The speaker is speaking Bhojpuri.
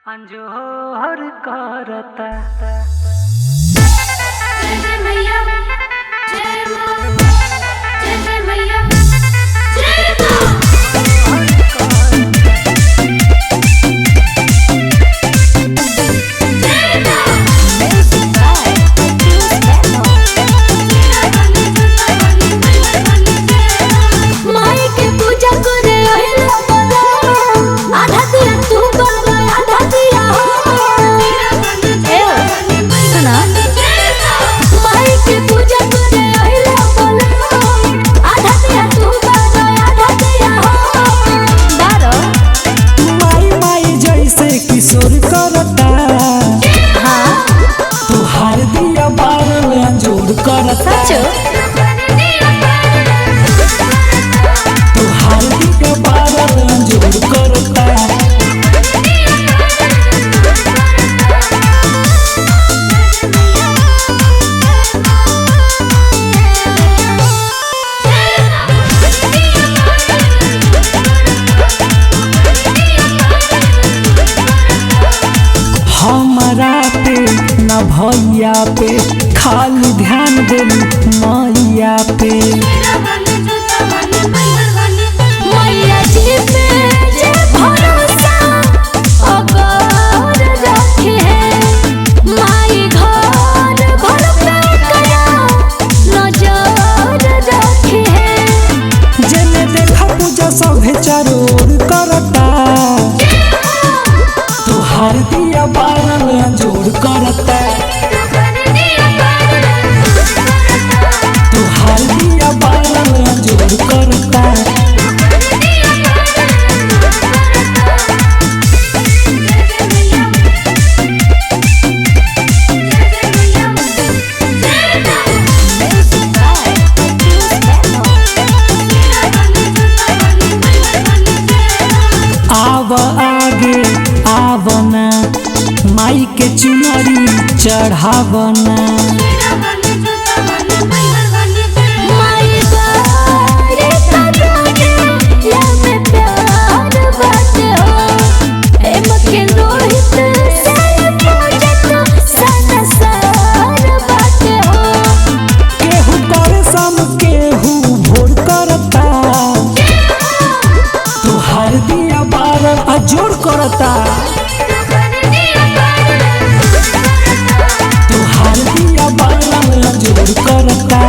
अंजोर करता। जय जय मैया जय मां जय जय मैया जय मां माई के पूजा करे आइला बला आधा दिया तू बाबा आधा दिया सुना माई के पूजा करे आइला बला आधा दिया तू बाबा आधा दिया बारो माई माई जैसे किशोर करता। हां तुहार दिया बारल जोड़ करता। सच तुहार दिया बारल जोड़ करता। हमारा पे न भैया पे खाली ध्यान दे मैया पे। मैया जी पे जे भरोसा अगर रखे माई घर भर पे कया नजर रखे जेने देखा पूजा सभे चरोर करता। तुहार दिया बारल जोड़ करता। तुहार दिया बारल जोड़ करता। आव आगे आवना माई के चुनरी चढ़ावना। माई बारे करोगे लम्बे प्यार बाटे हो एम के रोहित से पूजत संसार बाटे हो केहू करे सम केहू भोर करता। तुहार दिया बारल जोड़ करता। तुहार दिया बारल जोड़ करता।